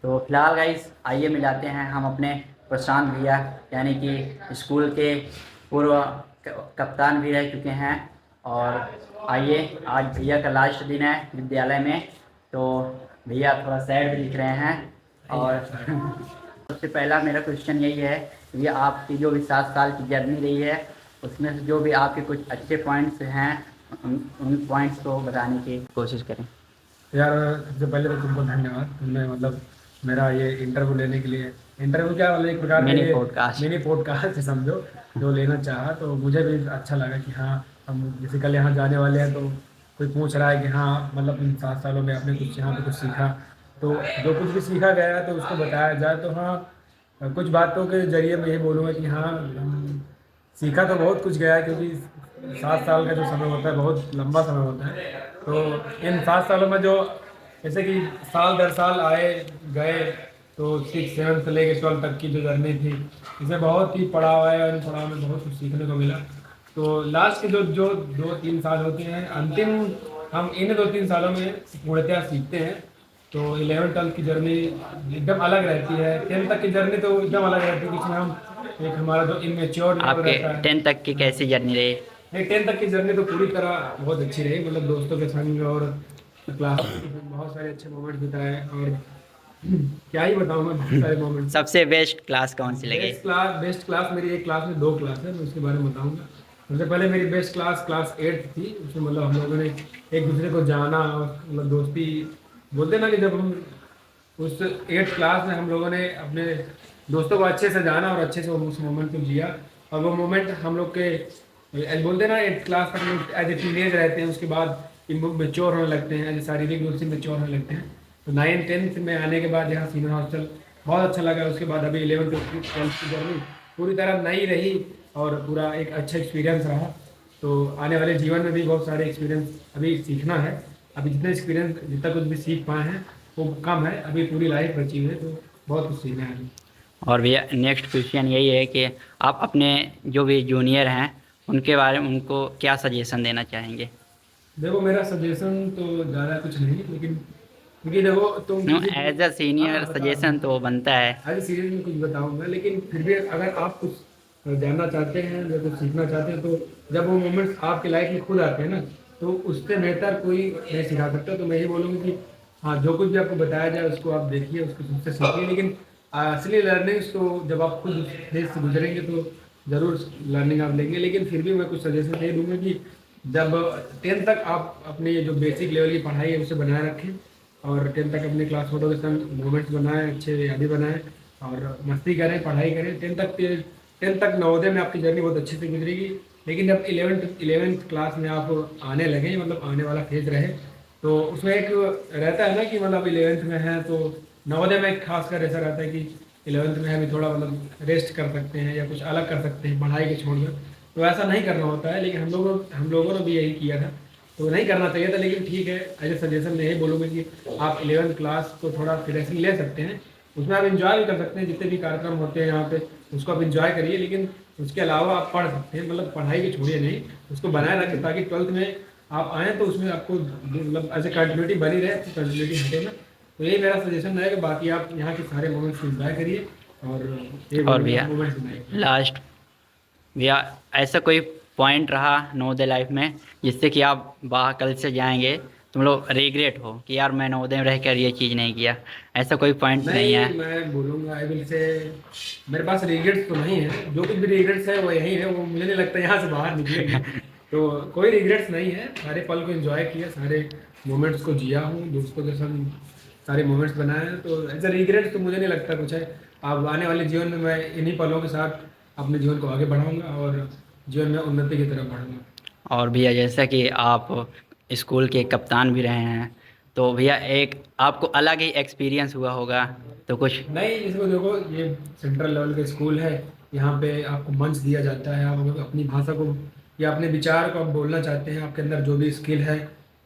तो फिलहाल गाइस आइए मिलाते हैं हम अपने प्रशांत भैया, यानी कि स्कूल के पूर्व कप्तान भी रह चुके हैं। और आइए, आज भैया का लास्ट दिन है विद्यालय में, तो भैया थोड़ा सैड भी दिख रहे हैं। और सबसे पहला मेरा क्वेश्चन यही है, ये आपकी जो भी 7 साल की जर्नी रही है उसमें से जो भी आपके कुछ अच्छे पॉइंट्स हैं उन पॉइंट्स को बताने की कोशिश करें। यार, सबसे पहले तो तुमको धन्यवाद। तुमने मतलब मेरा ये इंटरव्यू लेने के लिए, इंटरव्यू क्या मतलब एक प्रकार का मिनी ये पॉडकास्ट। मिनी पॉडकास्ट से समझो, जो लेना चाहा तो मुझे भी अच्छा लगा कि हाँ, हम जैसे कल यहाँ जाने वाले हैं तो कोई पूछ रहा है कि हाँ मतलब इन 7 सालों में आपने कुछ यहाँ पे कुछ सीखा, तो जो कुछ भी सीखा गया है तो उसको बताया जाए। तो हाँ, कुछ बातों के जरिए मैं यही बोलूँगा कि हाँ, सीखा तो बहुत कुछ गया है, क्योंकि 7 साल का जो समय होता है बहुत लंबा समय होता है। तो इन 7 सालों में जो जैसे कि साल दर साल आए गए, तो 6 7 से लेकर 12 तक की जो जर्नी थी, इसमें बहुत ही पड़ाव है और इन पड़ाव में बहुत कुछ सीखने को मिला। तो लास्ट के जो जो 2 3 साल होते हैं अंतिम, हम इन 2 3 सालों में पूर्णतः सीखते हैं। तो 11 12 की जर्नी एकदम अलग रहती है, 10 तक की जर्नी तो एकदम अलग रहती है, जिसमें हम एक हमारा जो इमेच्योर लेवल आपके रहता है। 10 तक की कैसी जर्नी रही? नहीं, 10 तक की जर्नी तो पूरी तरह बहुत अच्छी रही, मतलब दोस्तों के संग और क्लास में बहुत सारे अच्छे मोमेंट्स बिताए। और क्या ही बताऊँ मैं, बहुत सारे मोमेंट्स हैं। सबसे बेस्ट क्लास कौन सी लगी? बेस्ट क्लास मेरी एक क्लास में 2 क्लास है, मैं उसके बारे में बताऊंगा। सबसे पहले मेरी बेस्ट क्लास क्लास 8th थी। उसमें मतलब हम लोगों ने एक दूसरे को जाना और मतलब दोस्ती, बोलते ना कि जब हम उस 8th क्लास में हम लोगों ने अपने दोस्तों को अच्छे से जाना और अच्छे से उस मोमेंट को जिया। और वो मोमेंट हम लोग के बोलते हैं ना, 8th क्लास तक लोग एज ए टीनेज रहते हैं, उसके बाद मेच्योर होने लगते हैं, एज ए शारीरिक रूप से मेच्योर होने लगते हैं। तो 9 10th में आने के बाद यहाँ सीनियर हॉस्टल बहुत अच्छा लगा। उसके बाद अभी 11th 12th की जर्नी पूरी तरह नई रही और पूरा एक अच्छा एक्सपीरियंस रहा। तो आने वाले जीवन में भी बहुत सारे एक्सपीरियंस अभी सीखना है। अभी जितने एक्सपीरियंस जितना कुछ भी सीख पाए हैं वो कम है, अभी पूरी लाइफ बची हुई है, तो बहुत कुछ सीखना है अभी। और भैया नेक्स्ट क्वेश्चन यही है कि आप अपने जो भी जूनियर हैं उनके बारे में उनको क्या सजेशन देना चाहेंगे? देखो, मेरा सजेशन तो ज़्यादा कुछ नहीं, लेकिन क्योंकि देखो तुम नो, किसी भी, एज अ सीनियर हाँ बता रहा सजेशन हूँ, तो बनता है। आज सीरीज में कुछ बताऊंगा, लेकिन फिर भी अगर आप कुछ जानना चाहते हैं या कुछ सीखना चाहते हैं, तो जब वो मोमेंट्स आपकी लाइफ में खुद आते हैं ना, तो उससे बेहतर कोई नहीं सिखा सकता। तो मैं ये बोलूँगा कि हाँ, जो कुछ भी आपको बताया जाए उसको आप देखिए, उसको खुद से सीखिए, लेकिन असली लर्निंग्स तो जब आप खुद फेज से गुजरेंगे तो ज़रूर लर्निंग आप लेंगे। लेकिन फिर भी मैं कुछ सजेशन ये दूंगा कि जब 10th तक आप अपने ये जो बेसिक लेवल की पढ़ाई है उसे बनाए रखें, और 10th तक अपने क्लासमेटों के संग मोमेंट्स बनाएं, अच्छे यादें बनाएं और मस्ती करें, पढ़ाई करें। 10th तक नवोदय में आपकी जर्नी बहुत अच्छे से गुजरेगी। लेकिन जब 11th क्लास में आप आने लगे, मतलब आने वाला फेज रहे, तो उसमें एक रहता है ना कि मतलब 11th में है तो नवोदय में एक खासकर ऐसा रहता है कि 11th में अभी थोड़ा मतलब रेस्ट कर सकते हैं या कुछ अलग कर सकते हैं पढ़ाई के छोड़कर। तो ऐसा नहीं करना होता है, लेकिन हम लोगों ने भी यही किया था। तो नहीं करना चाहिए था, लेकिन ठीक है, एज ए सजेशन मैं यही बोलूँगा कि आप 11th क्लास को थोड़ा सीरियसली ले सकते हैं। उसमें आप इंजॉय भी कर सकते हैं, जितने भी कार्यक्रम होते हैं यहाँ पे उसको आप इंजॉय करिए, लेकिन उसके अलावा आप पढ़ सकते हैं, मतलब पढ़ाई को छोड़िए नहीं, उसको बनाए रखें ताकि 12th में आप आएँ तो उसमें आपको मतलब एज ए कंटिन्यूटी बनी रहे, आपकी कंटिन्यूटी हटे ना। तो यही मेरा सजेशन रहेगा। बाकी आप यहाँ के सारे मोमेंट्स को इंजॉय करिए और ये और बोलूँगा भैया मोमेंट्स बनाइए। लास्ट, भैया ऐसा कोई पॉइंट रहा नवोदय लाइफ में जिससे कि आप बाहर कल से जाएंगे तुम लोग रिग्रेट हो कि यार मैं नवोदय में रहकर ये चीज़ नहीं किया? ऐसा कोई पॉइंट नहीं है? नहीं, मैं बोलूँगा आई विल से, मेरे पास रिग्रेट्स तो नहीं है। जो कुछ भी रिग्रेट्स है वो यही है, वो मुझे नहीं लगता यहाँ से बाहर निकलेंगे। तो कोई रिग्रेट्स नहीं है, सारे पल को एंजॉय किया, सारे मोमेंट्स को जिया हूँ, दोस्तों के संग सारे मोमेंट्स बनाए हैं। तो ऐसा रिग्रेट्स तो मुझे नहीं लगता कुछ है। अब आने वाले जीवन में मैं इन्हीं पलों के साथ अपने जीवन को आगे बढ़ाऊँगा और जीवन में उन्नति की तरफ बढ़ूँगा। और भैया जैसा कि आप स्कूल के कप्तान भी रहे हैं, तो भैया एक आपको अलग ही एक्सपीरियंस हुआ होगा, तो कुछ। नहीं, इसको देखो, ये सेंट्रल लेवल का स्कूल है। यहाँ पे आपको मंच दिया जाता है, आप अपनी भाषा को या अपने विचार को आप बोलना चाहते हैं, आपके अंदर जो भी स्किल है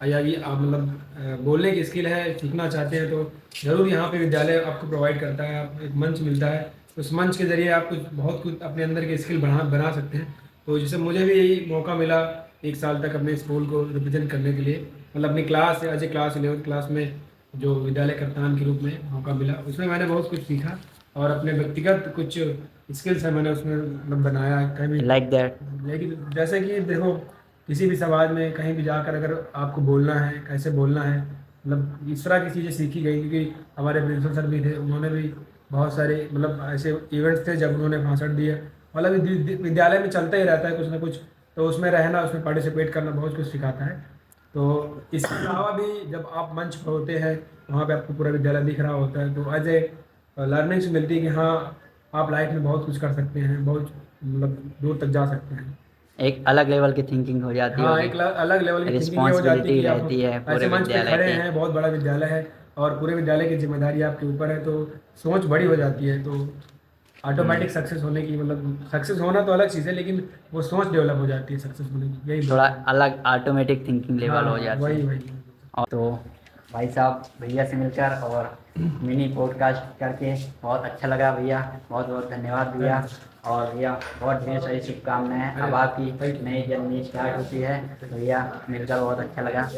या ये आप मतलब बोलने की स्किल है, सीखना चाहते हैं, तो ज़रूर यहाँ पे विद्यालय आपको प्रोवाइड करता है। आप एक मंच मिलता है, उस मंच के ज़रिए आप कुछ बहुत कुछ अपने अंदर की स्किल बना बना सकते हैं। तो जैसे मुझे भी यही मौका मिला 1 साल तक अपने स्कूल को रिप्रेजेंट करने के लिए, मतलब अपनी class as a class 11th class में जो विद्यालय कप्तान के रूप में मौका मिला, उसमें मैंने बहुत कुछ सीखा और अपने व्यक्तिगत कुछ स्किल्स है मैंने उसमें मतलब बनाया कभी। Like that. लेकिन जैसे कि देखो, किसी भी समाज में कहीं भी जाकर अगर आपको बोलना है, कैसे बोलना है, मतलब इस तरह की चीज़ें सीखी गई, क्योंकि हमारे प्रिंसिपल सर भी थे, उन्होंने भी बहुत सारे मतलब ऐसे इवेंट्स थे जब उन्होंने भाषण दिए। मतलब विद्यालय में चलता ही रहता है कुछ ना कुछ, तो उसमें रहना, उसमें पार्टिसिपेट करना बहुत कुछ सिखाता है। तो इसके अलावा भी जब आप मंच पर होते हैं, वहाँ पे आपको पूरा विद्यालय दिख रहा होता है, तो एज ए लर्निंग्स मिलती है कि हाँ, आप लाइफ में बहुत कुछ कर सकते हैं, बहुत मतलब दूर तक जा सकते हैं। एक अलग लेवल की थिंकिंग हो जाती हाँ, होगी, एक अलग लेवल की थिंकिंग ये हो जाती है रिस्पॉन्सिबिलिटी कि रहती है आप पूरे ऐसे मंच पे विद्यालय खड़े की। हैं, बहुत बड़ा विद्यालय है और पूरे विद्यालय की जिम्मेदारी आपके ऊपर है, तो सोच बड़ी हो जाती है। तो हम्म, ऑटोमेटिक सक्सेस होने की, मतलब सक्सेस होना तो अलग चीज़ है, लेकिन वो सोच डेवलप हो जाती है सक्सेस होने की, यही थोड़ा बोलते हैं। अलग ऑटोमेटिक थिंकिंग लेवल हो हाँ, जाती वही है। वही। और तो भाई साहब, भैया से मिलकर और मिनी पॉडकास्ट करके बहुत अच्छा लगा भैया। बहुत बहुत धन्यवाद भैया। और भैया बहुत ढेर सारी शुभकामनाएं। अरे अब आपकी थैंक यू। नई जर्नी स्टार्ट होती है, तो भैया मिलकर बहुत अच्छा लगा।